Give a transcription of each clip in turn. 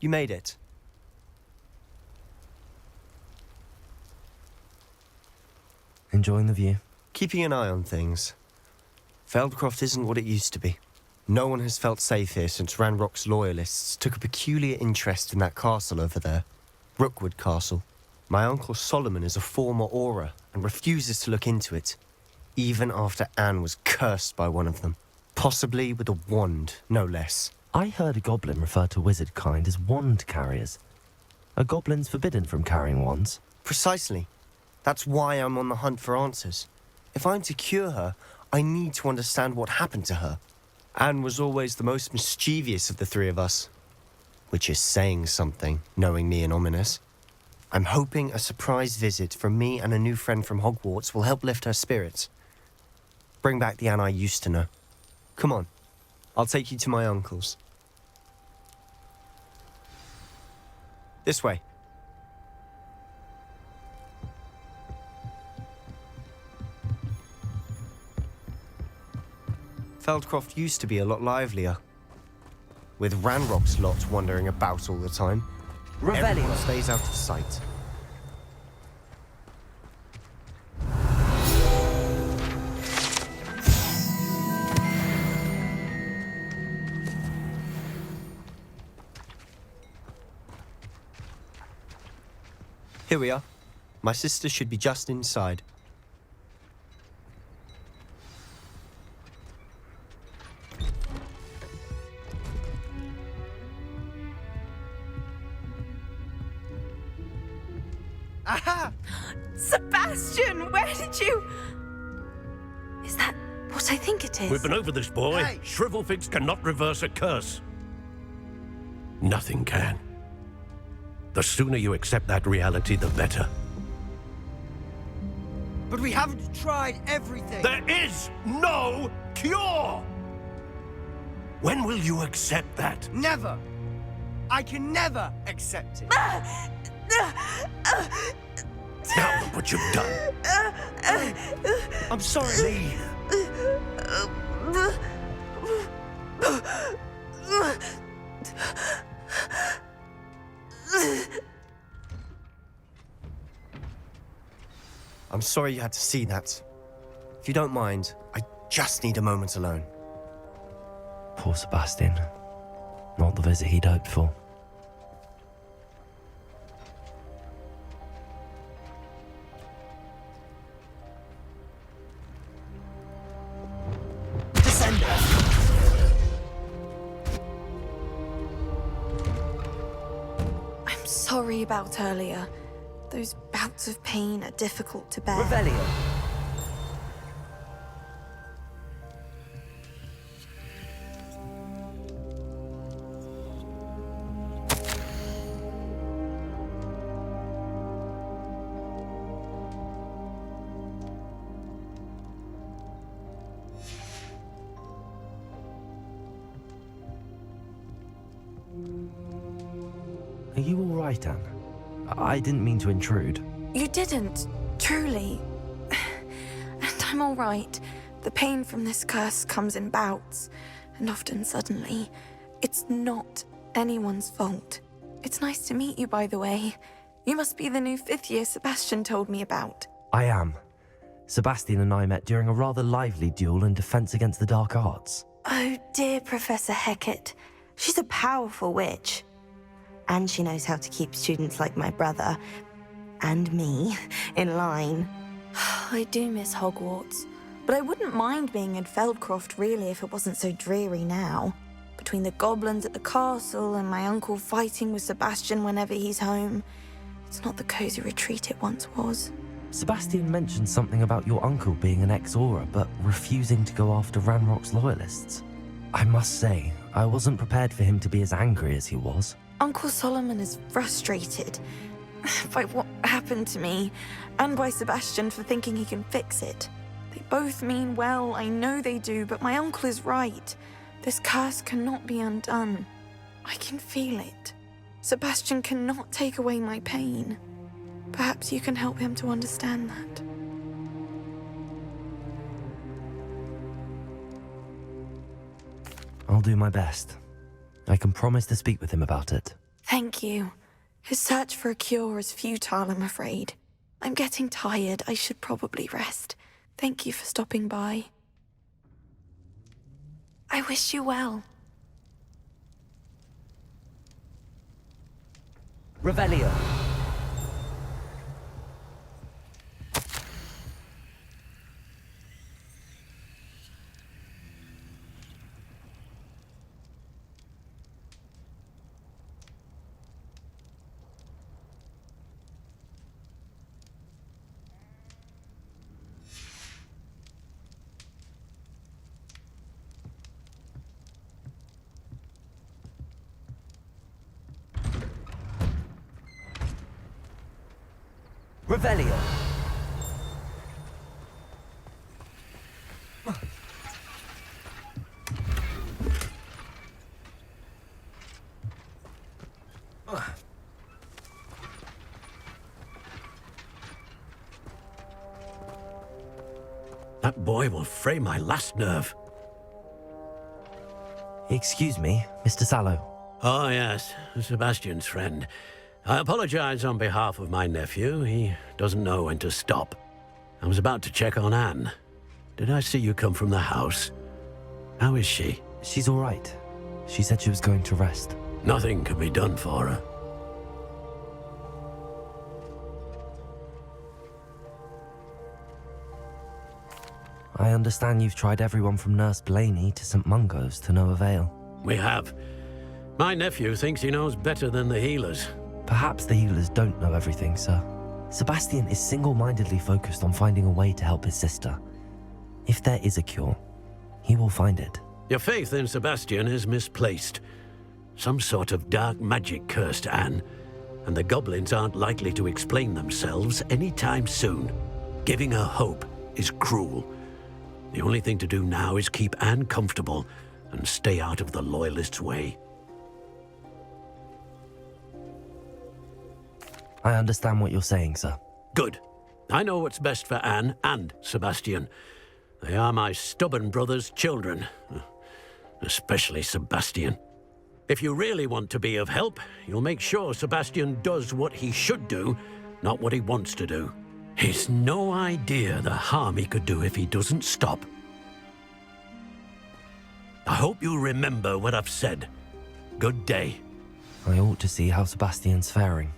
You made it. Enjoying the view? Keeping an eye on things. Feldcroft isn't what it used to be. No one has felt safe here since Ranrock's loyalists took a peculiar interest in that castle over there. Rookwood Castle. My Uncle Solomon is a former Auror and refuses to look into it, even after Anne was cursed by one of them. Possibly with a wand, no less. I heard a goblin refer to wizard kind as wand carriers. Are goblins forbidden from carrying wands? Precisely. That's why I'm on the hunt for answers. If I'm to cure her, I need to understand what happened to her. Anne was always the most mischievous of the three of us. Which is saying something, knowing me and Ominous. I'm hoping a surprise visit from me and a new friend from Hogwarts will help lift her spirits. Bring back the Anne I used to know. Come on, I'll take you to my uncle's. This way. Feldcroft used to be a lot livelier. With Ranrock's lot wandering about all the time. Everyone stays out of sight. Here we are. My sister should be just inside. Aha! Sebastian, where did you... Is that what I think it is? We've been over this, boy. Hey. Shrivelfigs cannot reverse a curse. Nothing can. The sooner you accept that reality, the better. But we haven't tried everything. There is no cure! When will you accept that? Never. I can never accept it. Now look what you've done. I'm sorry. Leave. I'm sorry you had to see that. If you don't mind, I just need a moment alone. Poor Sebastian. Not the visit he'd hoped for. I'm sorry about earlier. Those bouts of pain are difficult to bear. Revelio. Are you all right, Anne? I didn't mean to intrude. You didn't, truly. And I'm all right. The pain from this curse comes in bouts, and often suddenly. It's not anyone's fault. It's nice to meet you, by the way. You must be the new 5th year Sebastian told me about. I am. Sebastian and I met during a rather lively duel in Defense Against the Dark Arts. Oh, dear Professor Hecat. She's a powerful witch. And she knows how to keep students like my brother, and me, in line. I do miss Hogwarts, but I wouldn't mind being in Feldcroft really if it wasn't so dreary now. Between the goblins at the castle and my uncle fighting with Sebastian whenever he's home, it's not the cozy retreat it once was. Sebastian mentioned something about your uncle being an ex-Auror, but refusing to go after Ranrock's loyalists. I must say, I wasn't prepared for him to be as angry as he was. Uncle Solomon is frustrated by what happened to me, and by Sebastian for thinking he can fix it. They both mean well, I know they do, but my uncle is right. This curse cannot be undone. I can feel it. Sebastian cannot take away my pain. Perhaps you can help him to understand that. I'll do my best. I can promise to speak with him about it. Thank you. His search for a cure is futile, I'm afraid. I'm getting tired. I should probably rest. Thank you for stopping by. I wish you well. Revelio. Revelio. That boy will fray my last nerve. Excuse me, Mr. Sallow. Oh, yes, Sebastian's friend. I apologize on behalf of my nephew. He doesn't know when to stop. I was about to check on Anne. Did I see you come from the house? How is she? She's all right. She said she was going to rest. Nothing can be done for her. I understand you've tried everyone from Nurse Blaney to St. Mungo's to no avail. We have. My nephew thinks he knows better than the healers. Perhaps the healers don't know everything, sir. Sebastian is single-mindedly focused on finding a way to help his sister. If there is a cure, he will find it. Your faith in Sebastian is misplaced. Some sort of dark magic cursed Anne, and the goblins aren't likely to explain themselves anytime soon. Giving her hope is cruel. The only thing to do now is keep Anne comfortable and stay out of the Loyalists' way. I understand what you're saying, sir. Good. I know what's best for Anne and Sebastian. They are my stubborn brother's children. Especially Sebastian. If you really want to be of help, you'll make sure Sebastian does what he should do, not what he wants to do. He's no idea the harm he could do if he doesn't stop. I hope you remember what I've said. Good day. I ought to see how Sebastian's faring.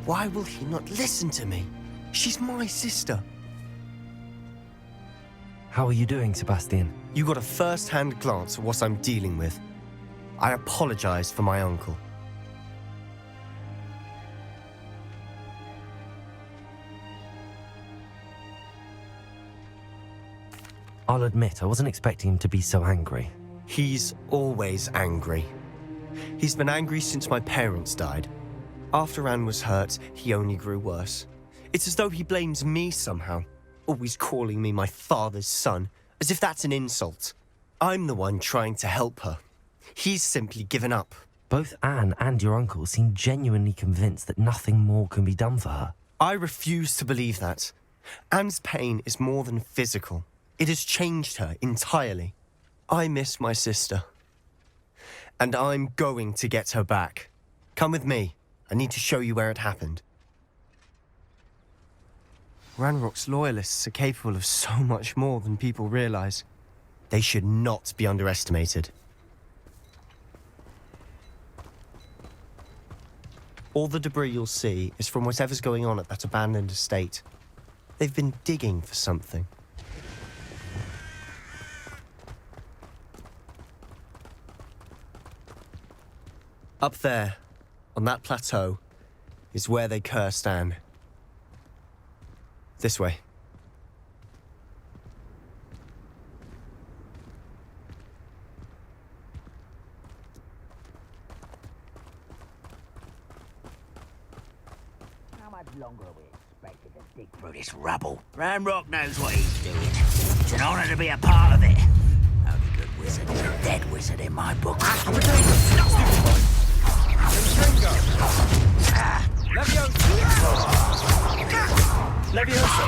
Why will he not listen to me? She's my sister. How are you doing, Sebastian? You got a first-hand glance at what I'm dealing with. I apologize for my uncle. I'll admit, I wasn't expecting him to be so angry. He's always angry. He's been angry since my parents died. After Anne was hurt, he only grew worse. It's as though he blames me somehow, always calling me my father's son, as if that's an insult. I'm the one trying to help her. He's simply given up. Both Anne and your uncle seem genuinely convinced that nothing more can be done for her. I refuse to believe that. Anne's pain is more than physical. It has changed her entirely. I miss my sister. And I'm going to get her back. Come with me. I need to show you where it happened. Ranrock's Loyalists are capable of so much more than people realize. They should not be underestimated. All the debris you'll see is from whatever's going on at that abandoned estate. They've been digging for something. Up there, on that plateau, is where they cursed Anne. This way. How much longer are we expected to dig through this rubble? Ranrock knows what he's doing. It's an honor to be a part of it. Only good wizard is a dead wizard in my book. Levioso!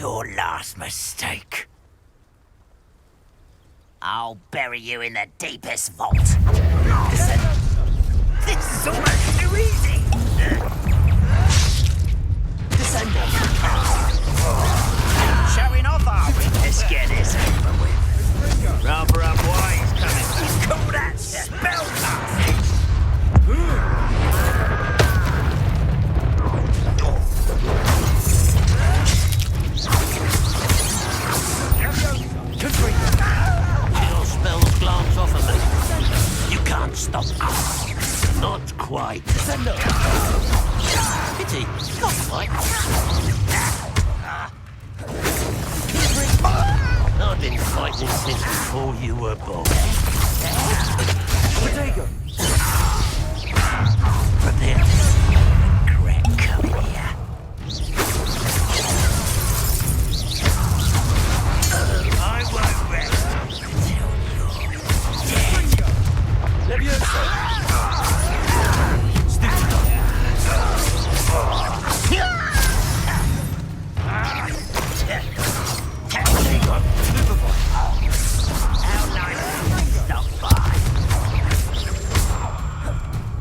your last mistake. I'll bury you in the deepest vault. This is almost too easy. Descendant. Showing off, are we? Let's get this over with. Rather unwise coming. Call that spell casting. Your spells glance off of me. You can't stop us. Not quite. Pity. Not quite. I've been fighting since before you were born. Diagon! Prepare regret coming here. I won't rest until you're dead. Leviosa!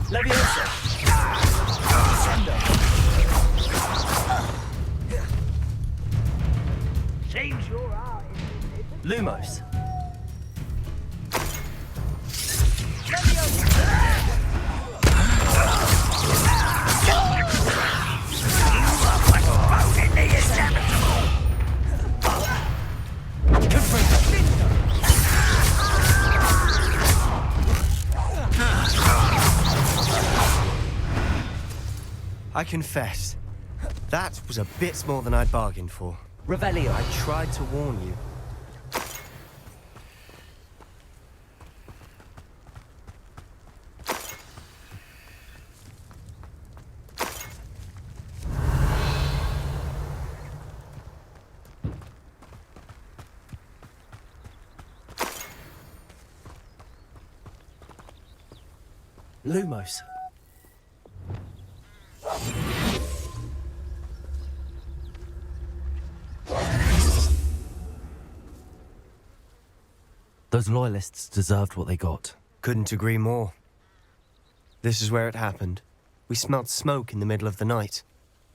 Leviosa! Seems you're out. Lumos! I confess, that was a bit more than I'd bargained for. Revelio. I tried to warn you. Lumos. Those loyalists deserved what they got. Couldn't agree more. This is where it happened. We smelled smoke in the middle of the night.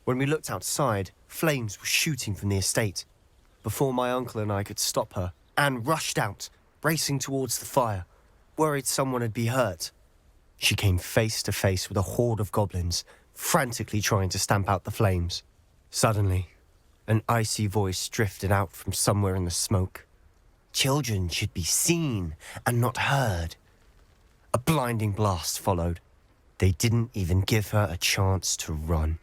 When we looked outside, flames were shooting from the estate. Before my uncle and I could stop her, Anne rushed out, racing towards the fire, worried someone had been hurt. She came face to face with a horde of goblins, frantically trying to stamp out the flames. Suddenly, an icy voice drifted out from somewhere in the smoke. Children should be seen and not heard. A blinding blast followed. They didn't even give her a chance to run.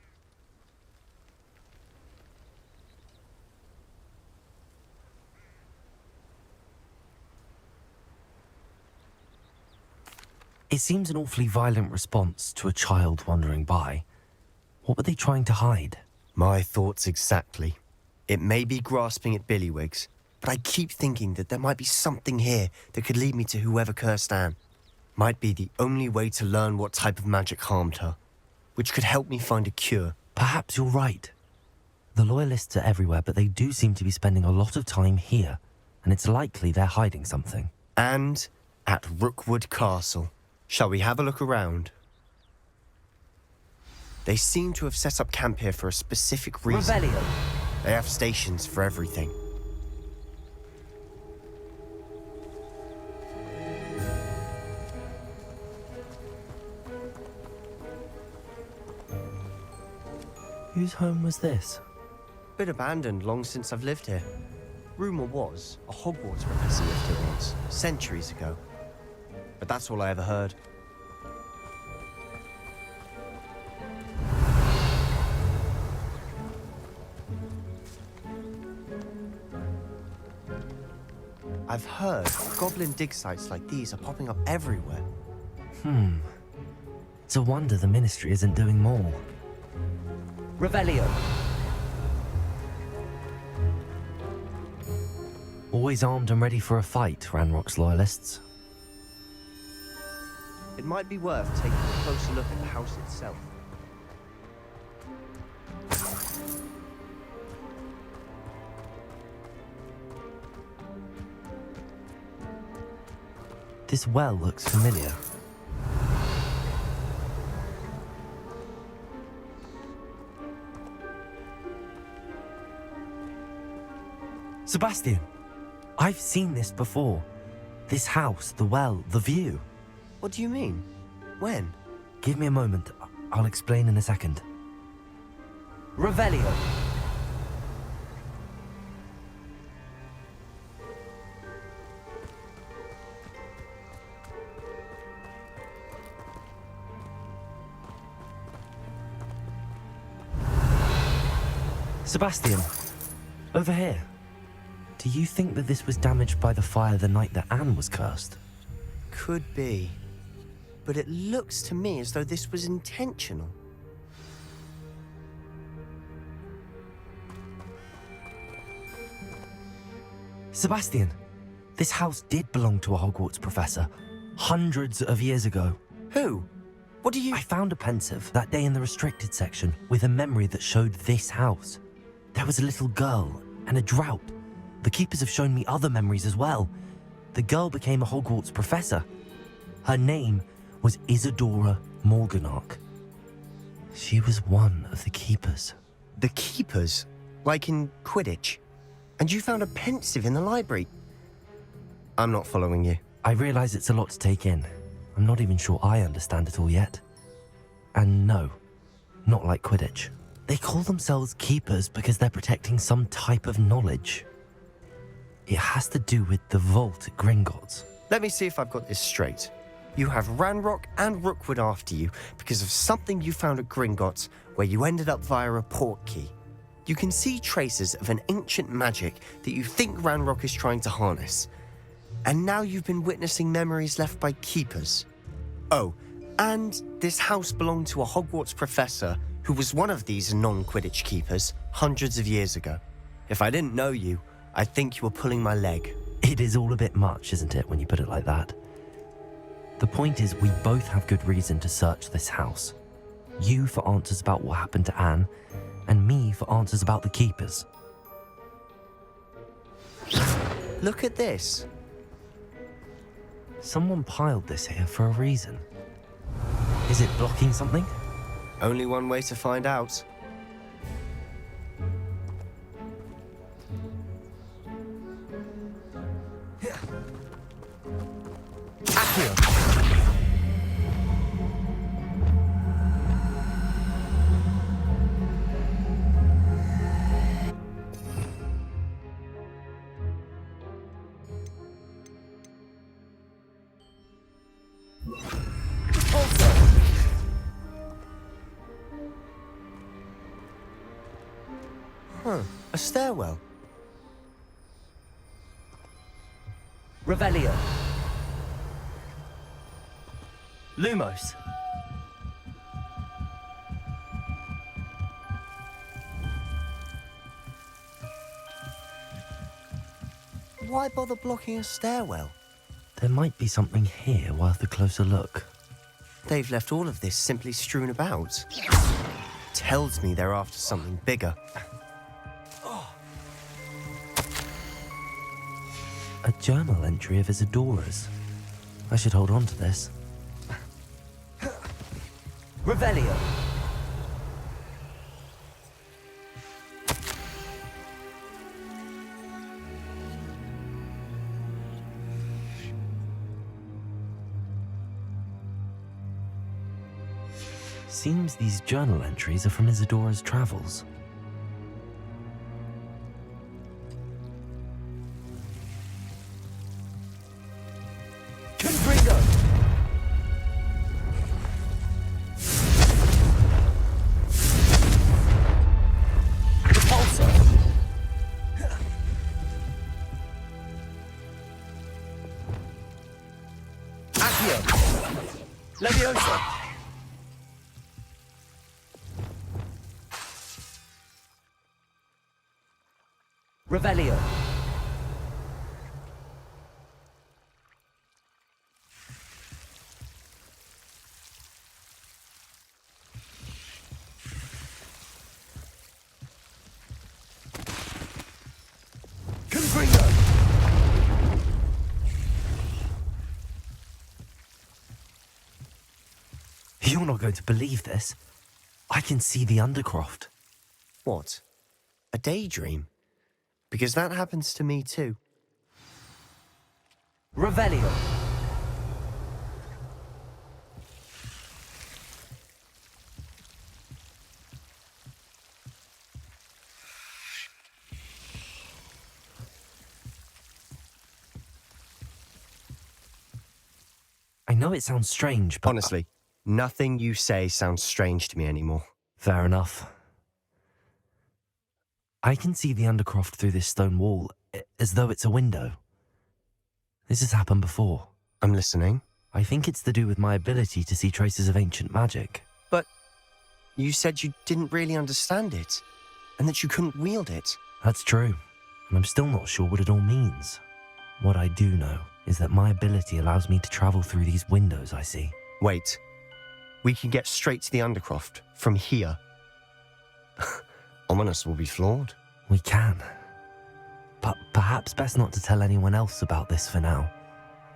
It seems an awfully violent response to a child wandering by. What were they trying to hide? My thoughts exactly. It may be grasping at Billywigs, but I keep thinking that there might be something here that could lead me to whoever cursed Anne. Might be the only way to learn what type of magic harmed her, which could help me find a cure. Perhaps you're right. The loyalists are everywhere, but they do seem to be spending a lot of time here, and it's likely they're hiding something. And at Rookwood Castle. Shall we have a look around? They seem to have set up camp here for a specific reason. Revelio. They have stations for everything. Whose home was this? Been abandoned long since I've lived here. Rumour was a Hogwarts professor lived here once, centuries ago. But that's all I ever heard. I've heard goblin dig sites like these are popping up everywhere. It's a wonder the Ministry isn't doing more. Revelio. Always armed and ready for a fight, Ranrock's loyalists. It might be worth taking a closer look at the house itself. This well looks familiar. Sebastian, I've seen this before. This house, the well, the view. What do you mean? When? Give me a moment. I'll explain in a second. Revelio. Sebastian, over here. Do you think that this was damaged by the fire the night that Anne was cursed? Could be. But it looks to me as though this was intentional. Sebastian, this house did belong to a Hogwarts professor, hundreds of years ago. Who? What do you... I found a pensive that day in the restricted section with a memory that showed this house. There was a little girl and a drought. The keepers have shown me other memories as well. The girl became a Hogwarts professor. Her name was Isadora Morganach. She was one of the keepers. The keepers? Like in Quidditch? And you found a pensive in the library? I'm not following you. I realize it's a lot to take in. I'm not even sure I understand it all yet. And no, not like Quidditch. They call themselves keepers because they're protecting some type of knowledge. It has to do with the vault at Gringotts. Let me see if I've got this straight. You have Ranrock and Rookwood after you because of something you found at Gringotts where you ended up via a portkey. You can see traces of an ancient magic that you think Ranrock is trying to harness. And now you've been witnessing memories left by keepers. Oh, and this house belonged to a Hogwarts professor who was one of these non-Quidditch keepers hundreds of years ago. If I didn't know you, I'd think you were pulling my leg. It is all a bit much, isn't it, when you put it like that? The point is, we both have good reason to search this house. You for answers about what happened to Anne, and me for answers about the keepers. Look at this. Someone piled this here for a reason. Is it blocking something? Only one way to find out. A stairwell. Revelio. Lumos. Why bother blocking a stairwell? There might be something here worth a closer look. They've left all of this simply strewn about. Tells me they're after something bigger. A journal entry of Isadora's. I should hold on to this. Revelio. Seems these journal entries are from Isadora's travels. Revelio. You're not going to believe this. I can see the Undercroft. What? A daydream? Because that happens to me too. Revelio. I know it sounds strange, but... Honestly, nothing you say sounds strange to me anymore. Fair enough. I can see the Undercroft through this stone wall, as though it's a window. This has happened before. I'm listening. I think it's to do with my ability to see traces of ancient magic. But you said you didn't really understand it, and that you couldn't wield it. That's true, and I'm still not sure what it all means. What I do know is that my ability allows me to travel through these windows I see. Wait. We can get straight to the Undercroft from here. Ominous will be floored. We can. But perhaps best not to tell anyone else about this for now.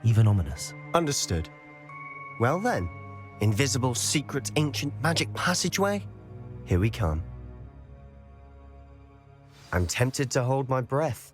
Even Ominous. Understood. Well then, invisible, secret, ancient magic passageway? Here we come. I'm tempted to hold my breath.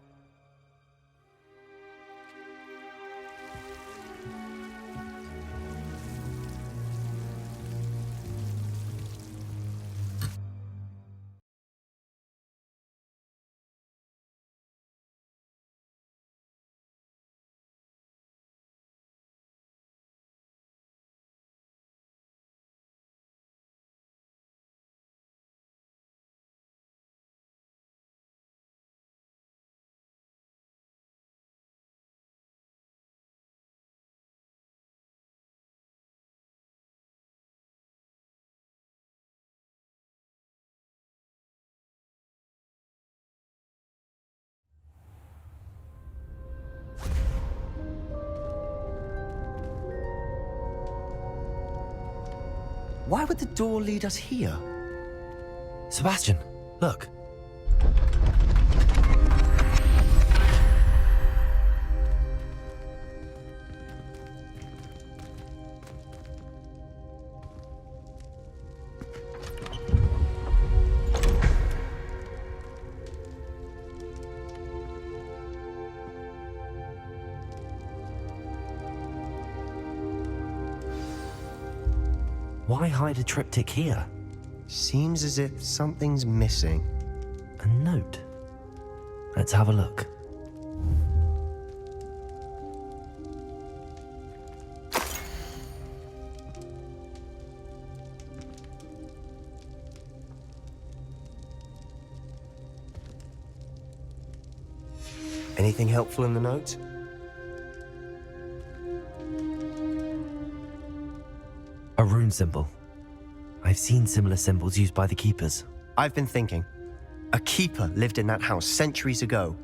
Why would the door lead us here? Sebastian, look. Why hide a triptych here? Seems as if something's missing. A note. Let's have a look. Anything helpful in the note? A rune symbol. I've seen similar symbols used by the keepers. I've been thinking. A keeper lived in that house centuries ago,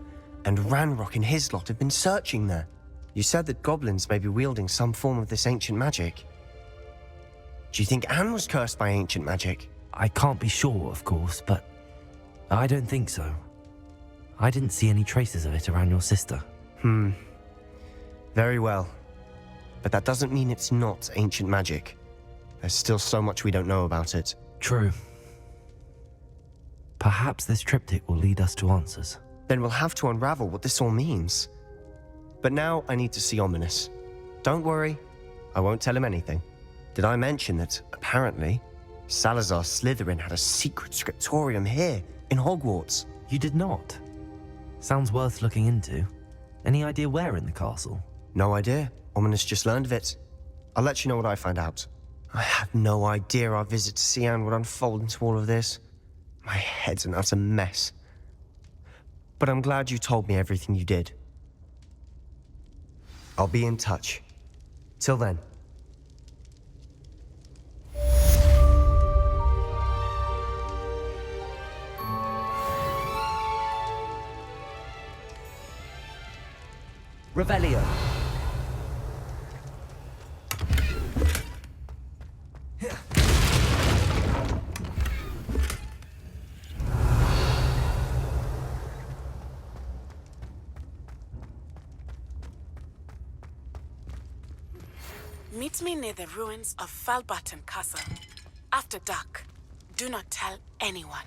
and Ranrock and his lot have been searching there. You said that goblins may be wielding some form of this ancient magic. Do you think Anne was cursed by ancient magic? I can't be sure, of course, but I don't think so. I didn't see any traces of it around your sister. Very well. But that doesn't mean it's not ancient magic. There's still so much we don't know about it. True. Perhaps this triptych will lead us to answers. Then we'll have to unravel what this all means. But now I need to see Ominous. Don't worry, I won't tell him anything. Did I mention that, apparently, Salazar Slytherin had a secret scriptorium here, in Hogwarts? You did not. Sounds worth looking into. Any idea where in the castle? No idea. Ominous just learned of it. I'll let you know what I find out. I had no idea our visit to Sian would unfold into all of this. My head's an utter mess. But I'm glad you told me everything you did. I'll be in touch. Till then. Revelio. Meet me near the ruins of Falbaton Castle. After dark. Do not tell anyone.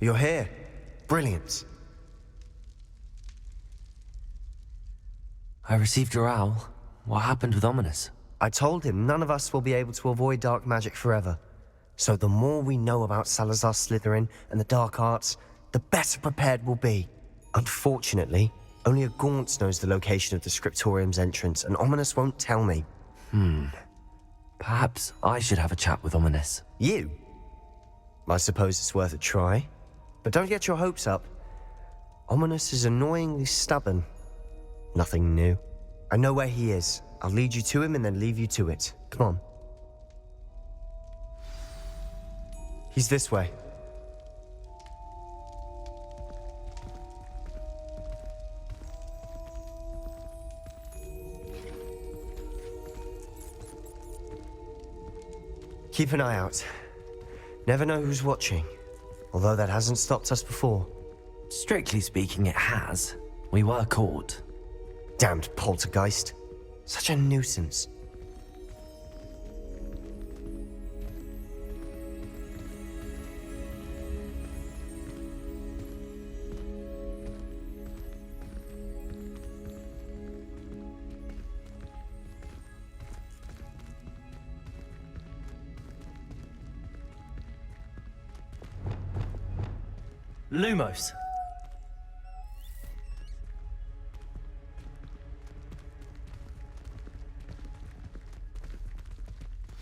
You're here. Brilliant. I received your owl. What happened with Ominous? I told him none of us will be able to avoid dark magic forever. So the more we know about Salazar Slytherin and the dark arts, the better prepared we'll be. Unfortunately, only a Gaunt knows the location of the Scriptorium's entrance, and Ominous won't tell me. Perhaps I should have a chat with Ominous. You? I suppose it's worth a try. But don't get your hopes up. Ominous is annoyingly stubborn. Nothing new. I know where he is. I'll lead you to him and then leave you to it. Come on. He's this way. Keep an eye out. Never know who's watching. Although that hasn't stopped us before. Strictly speaking, it has. We were caught. Damned poltergeist. Such a nuisance. Lumos.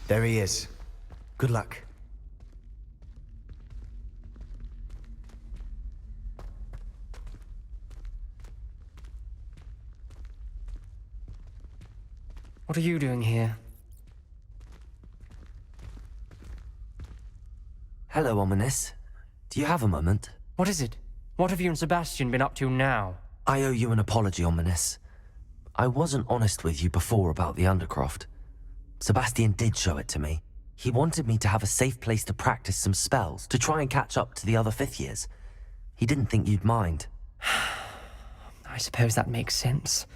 There he is. Good luck. What are you doing here? Hello, Ominous. Do you have a moment? What is it? What have you and Sebastian been up to now? I owe you an apology, Ominous. I wasn't honest with you before about the Undercroft. Sebastian did show it to me. He wanted me to have a safe place to practice some spells, to try and catch up to the other fifth years. He didn't think you'd mind. I suppose that makes sense.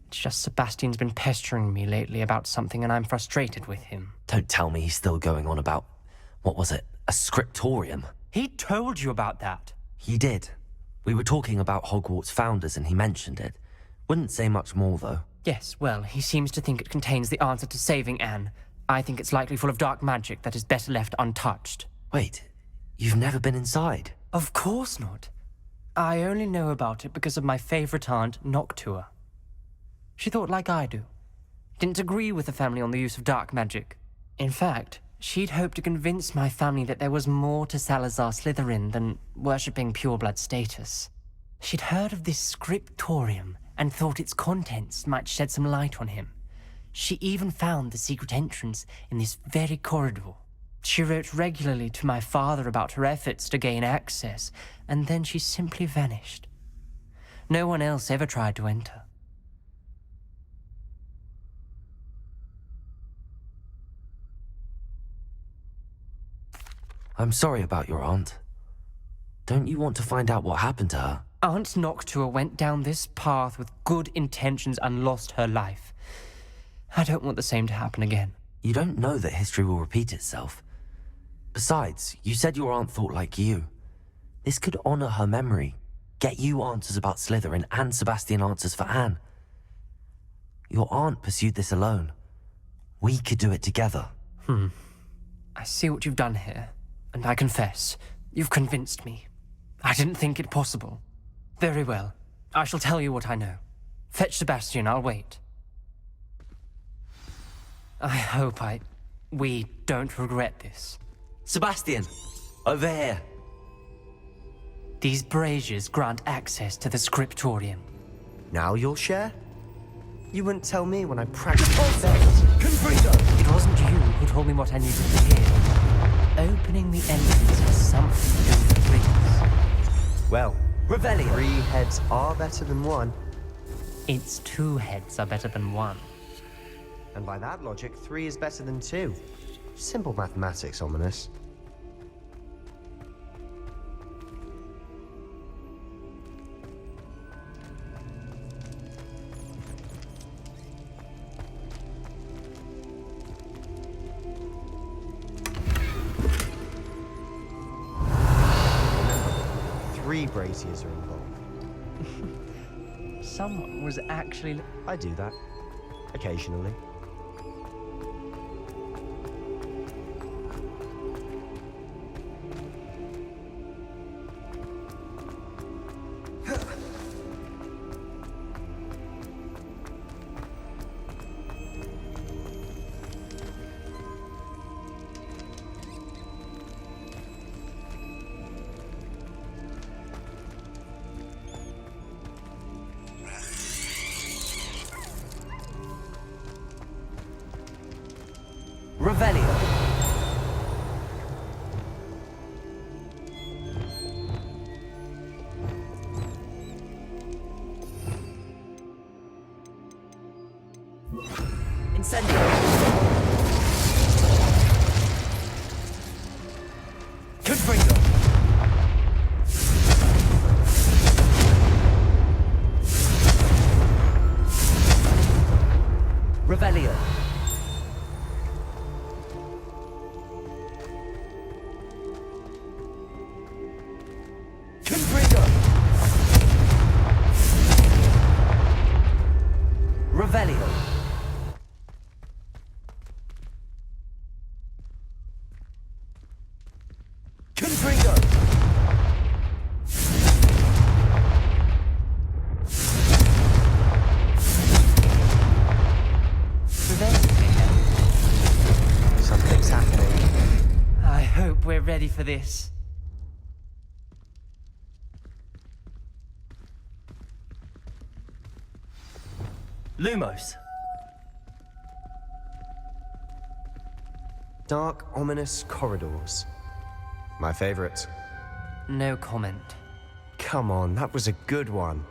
It's just Sebastian's been pestering me lately about something and I'm frustrated with him. Don't tell me he's still going on about, what was it, a scriptorium? He told you about that. He did. We were talking about Hogwarts founders and he mentioned it. Wouldn't say much more, though. Yes, well, he seems to think it contains the answer to saving Anne. I think it's likely full of dark magic that is better left untouched. Wait, you've never been inside? Of course not. I only know about it because of my favorite aunt, Noctua. She thought like I do. Didn't agree with the family on the use of dark magic. In fact, she'd hoped to convince my family that there was more to Salazar Slytherin than worshipping pureblood status. She'd heard of this scriptorium and thought its contents might shed some light on him. She even found the secret entrance in this very corridor. She wrote regularly to my father about her efforts to gain access, and then she simply vanished. No one else ever tried to enter. I'm sorry about your aunt. Don't you want to find out what happened to her? Aunt Noctua went down this path with good intentions and lost her life. I don't want the same to happen again. You don't know that history will repeat itself. Besides, you said your aunt thought like you. This could honor her memory, get you answers about Slytherin and Sebastian answers for Anne. Your aunt pursued this alone. We could do it together. I see what you've done here, and I confess, you've convinced me. I didn't think it possible. Very well. I shall tell you what I know. Fetch Sebastian, I'll wait. I hope I We don't regret this. Sebastian, over here. These braziers grant access to the scriptorium. Now you'll share? You wouldn't tell me when I practically failed. It wasn't you who told me what I needed to hear. Opening the entrance has something to do with trees. Well, Revelio. 3 heads are better than 1. Its 2 heads are better than 1. And by that logic, 3 is better than 2. Simple mathematics, Ominous. Three braziers are involved. Someone was actually... I do that. Occasionally. Revelio. Incendio. Confringo. Revelio. Confringo. Revelio. Confringo. Something's happening. I hope we're ready for this. Lumos. Dark, ominous corridors. My favorite. No comment. Come on, that was a good one.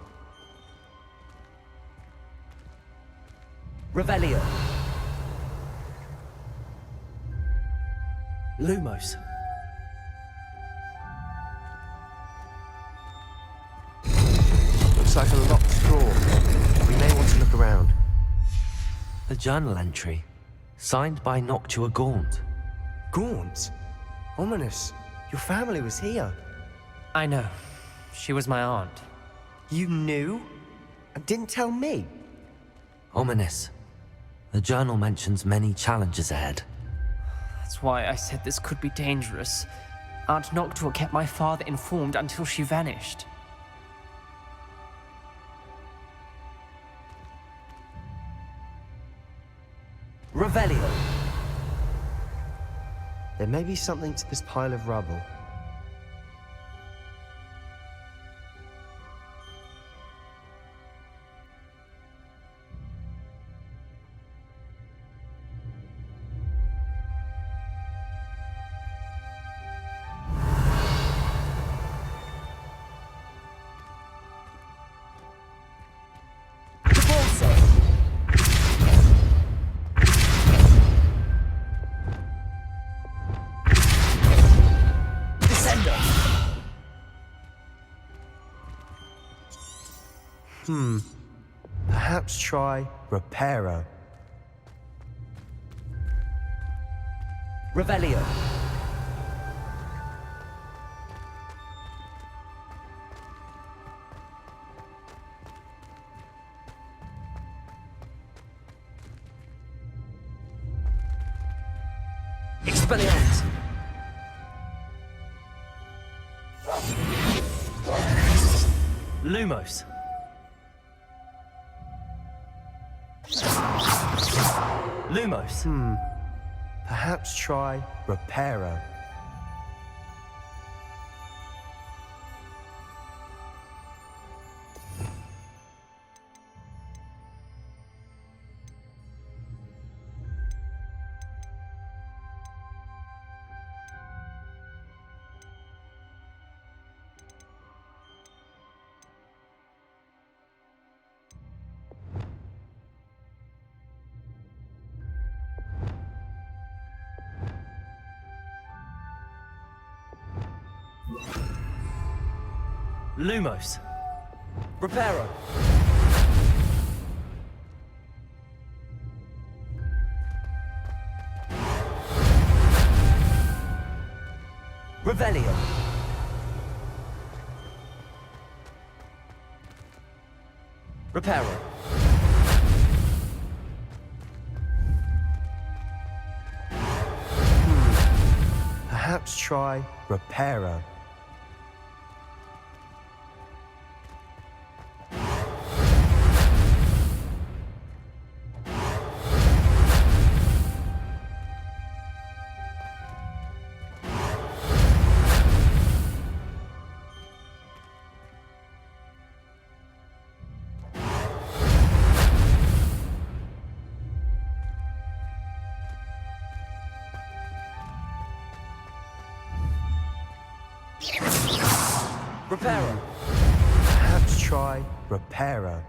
Revelio. Lumos. Looks like a locked door. We may want to look around. A journal entry, signed by Noctua Gaunt. Gaunt? Ominous. Your family was here. I know. She was my aunt. You knew? And didn't tell me? Ominous. The journal mentions many challenges ahead. That's why I said this could be dangerous. Aunt Noctua kept my father informed until she vanished. Revelio. There may be something to this pile of rubble. Perhaps try Reparo. Revelio. Expelliarmus. Lumos. Lumos. Perhaps try Reparo. Lumos. Reparo. Revelio. Reparo. Perhaps try Reparo. Reparo. Perhaps try Reparo.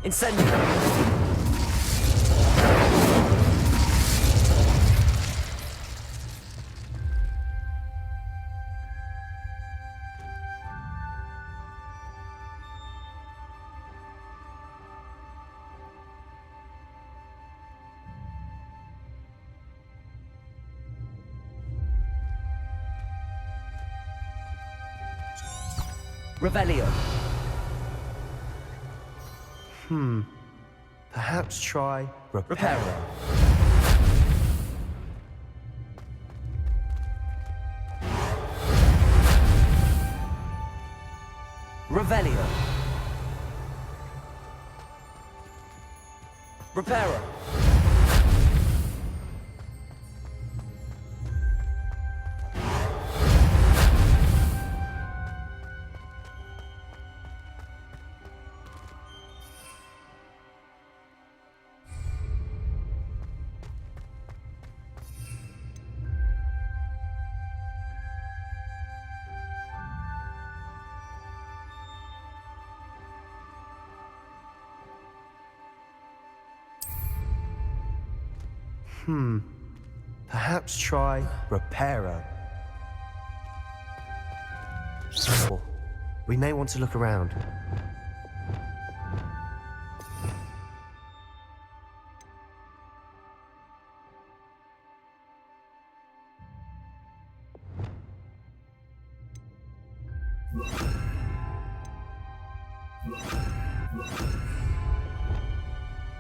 Incendio. Revelio. Perhaps try Reparo. Revelio. Reparo. Perhaps try Reparo. We may want to look around.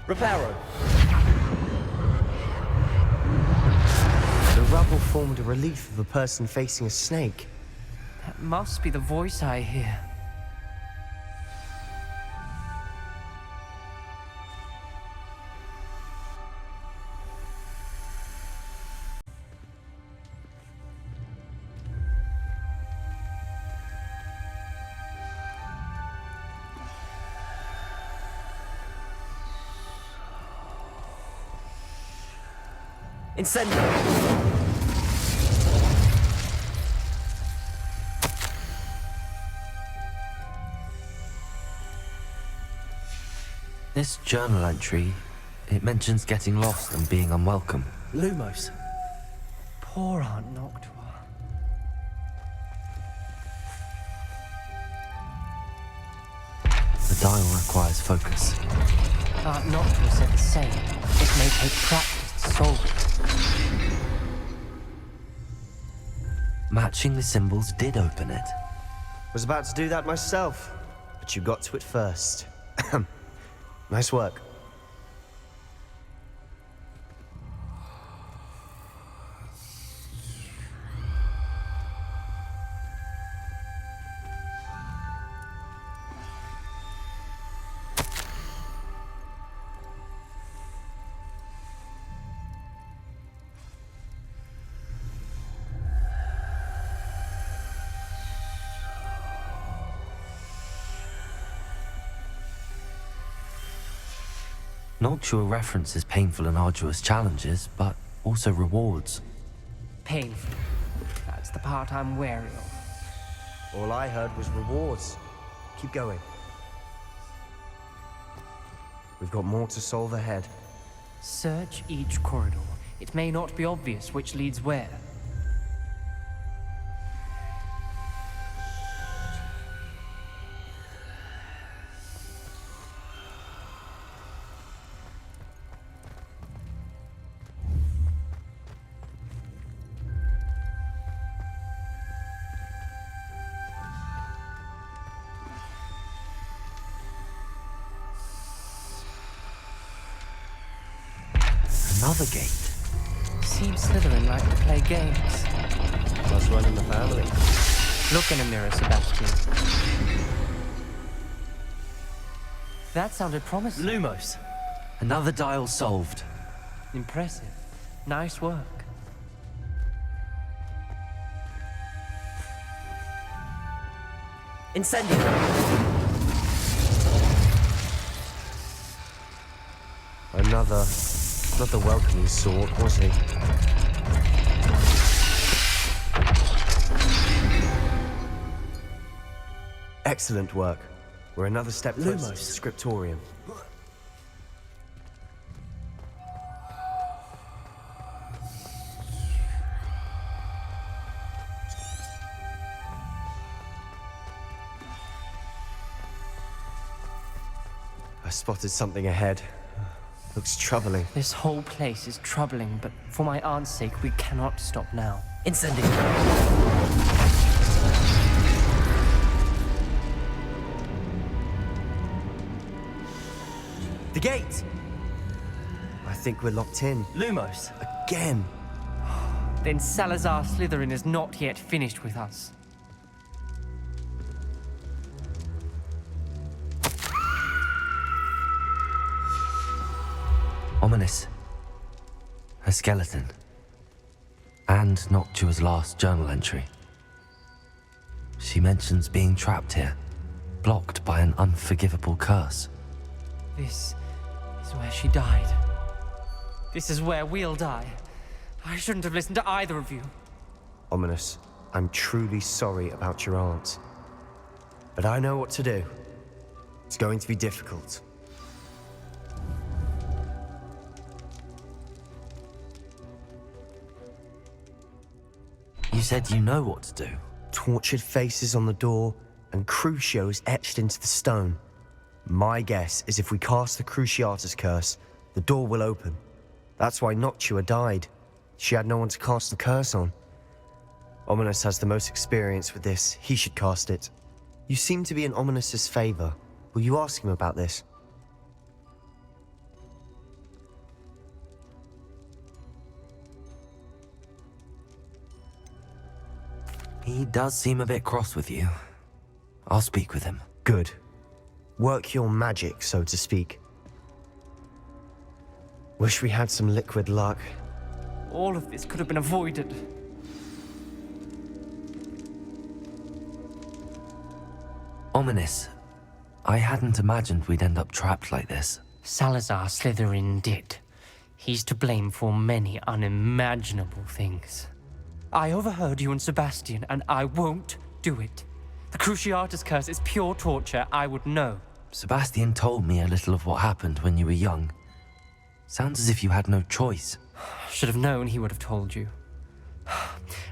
Reparo. The rubble formed a relief of a person facing a snake. That must be the voice I hear. Incendio. This journal entry, it mentions getting lost and being unwelcome. Lumos. Poor Aunt Noctua. The dial requires focus. Aunt Noctua said the same. It may take practice to solve it. Matching the symbols did open it. Was about to do that myself, but you got to it first. Nice work. Noctua references painful and arduous challenges, but also rewards. Painful. That's the part I'm wary of. All I heard was rewards. Keep going. We've got more to solve ahead. Search each corridor. It may not be obvious which leads where. Another gate. Seems Slytherin like to play games. Must run in the family. Look in a mirror, Sebastian. That sounded promising. Lumos. Another dial solved. Impressive. Nice work. Incendio. Another. Not the welcoming sort, was he? Excellent work. We're another step closer to the scriptorium. I spotted something ahead. Looks troubling. This whole place is troubling, but for my aunt's sake, we cannot stop now. Incendio. The gate! I think we're locked in. Lumos. Again. Then Salazar Slytherin is not yet finished with us. Ominous. A skeleton. And Noctua's last journal entry. She mentions being trapped here, blocked by an unforgivable curse. This is where she died. This is where we'll die. I shouldn't have listened to either of you. Ominous, I'm truly sorry about your aunt. But I know what to do. It's going to be difficult. You said you know what to do. Tortured faces on the door and Crucios etched into the stone. My guess is if we cast the Cruciatus curse, the door will open. That's why Noctua died. She had no one to cast the curse on. Ominous has the most experience with this. He should cast it. You seem to be in Ominous's favor. Will you ask him about this? He does seem a bit cross with you. I'll speak with him. Good. Work your magic, so to speak. Wish we had some liquid luck. All of this could have been avoided. Ominous. I hadn't imagined we'd end up trapped like this. Salazar Slytherin did. He's to blame for many unimaginable things. I overheard you and Sebastian, and I won't do it. The Cruciatus curse is pure torture, I would know. Sebastian told me a little of what happened when you were young. Sounds as if you had no choice. Should have known he would have told you.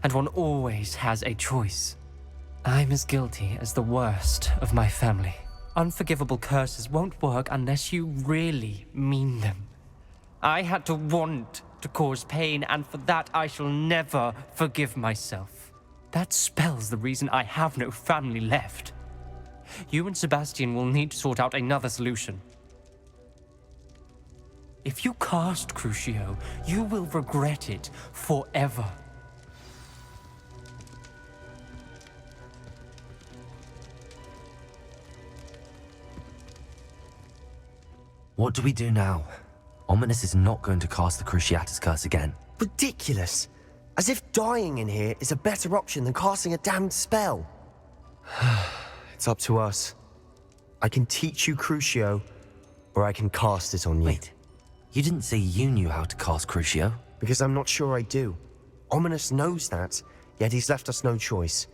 And one always has a choice. I'm as guilty as the worst of my family. Unforgivable curses won't work unless you really mean them. I had to want to cause pain, and for that I shall never forgive myself. That spells the reason I have no family left. You and Sebastian will need to sort out another solution. If you cast Crucio, you will regret it forever. What do we do now? Ominous is not going to cast the Cruciatus curse again. Ridiculous! As if dying in here is a better option than casting a damned spell. It's up to us. I can teach you Crucio, or I can cast it on you. Wait, You didn't say you knew how to cast Crucio. Because I'm not sure I do. Ominous knows that, yet he's left us no choice.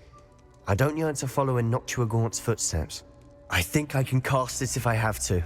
I don't yearn to follow in Noctua Gaunt's footsteps. I think I can cast it if I have to.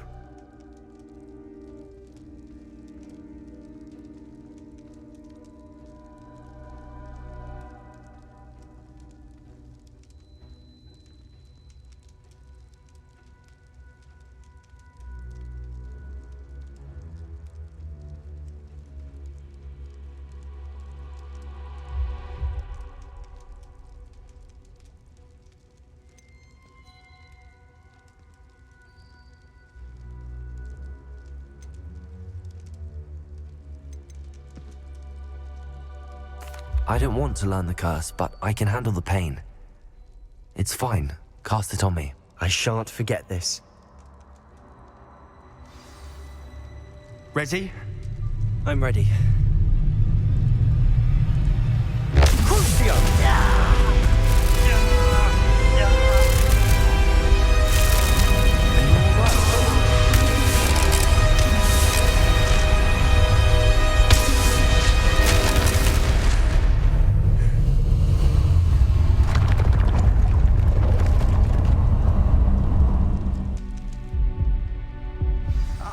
I don't want to learn the curse, but I can handle the pain. It's fine. Cast it on me. I shan't forget this. Ready? I'm ready.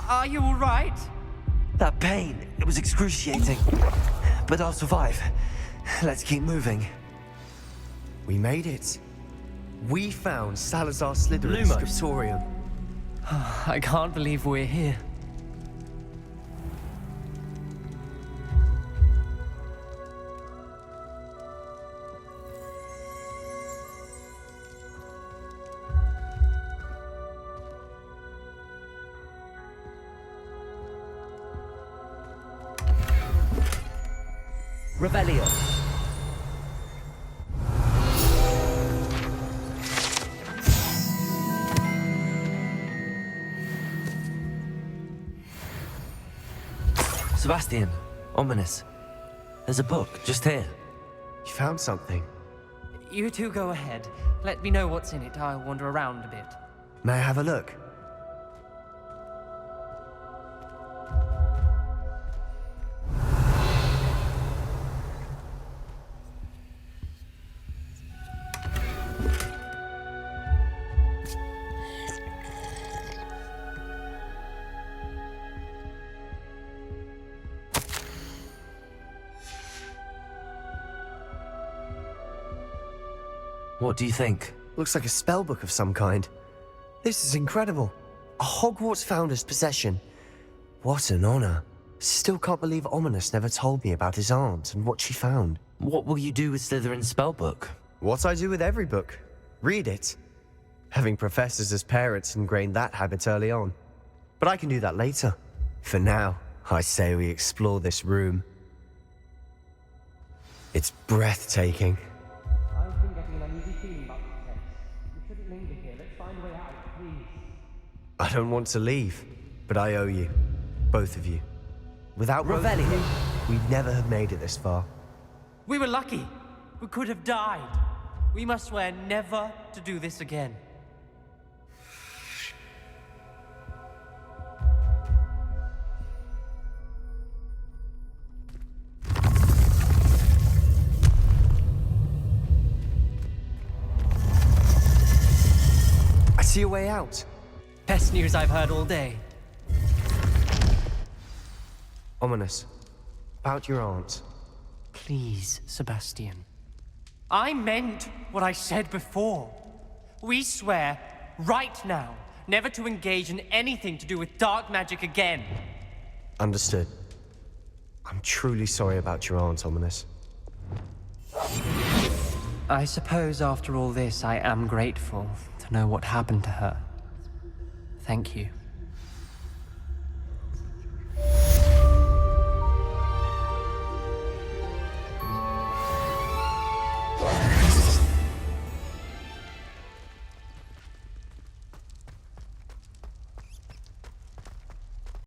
Are you all right? That pain, it was excruciating. But I'll survive. Let's keep moving. We made it. We found Salazar Slytherin's Lumos. scriptorium. I can't believe we're here. Revelio. Sebastian, Ominous. There's a book just here. You found something. You two go ahead. Let me know what's in it. I'll wander around a bit. May I have a look? What do you think? Looks like a spellbook of some kind. This is incredible. A Hogwarts founder's possession. What an honor. Still can't believe Ominous never told me about his aunt and what she found. What will you do with Slytherin's spellbook? What I do with every book. Read it. Having professors as parents ingrained that habit early on. But I can do that later. For now, I say we explore this room. It's breathtaking. I've been getting an uneasy feeling about this place. We shouldn't linger here. Let's find a way out, please. I don't want to leave, but I owe you. Both of you. Without both of Revelio. you, we'd never have made it this far. We were lucky. We could have died. We must swear never to do this again. I see a way out. Best news I've heard all day. Ominous. About your aunt. Please, Sebastian. I meant what I said before. We swear, right now, never to engage in anything to do with dark magic again. Understood. I'm truly sorry about your aunt, Ominous. I suppose after all this, I am grateful to know what happened to her. Thank you.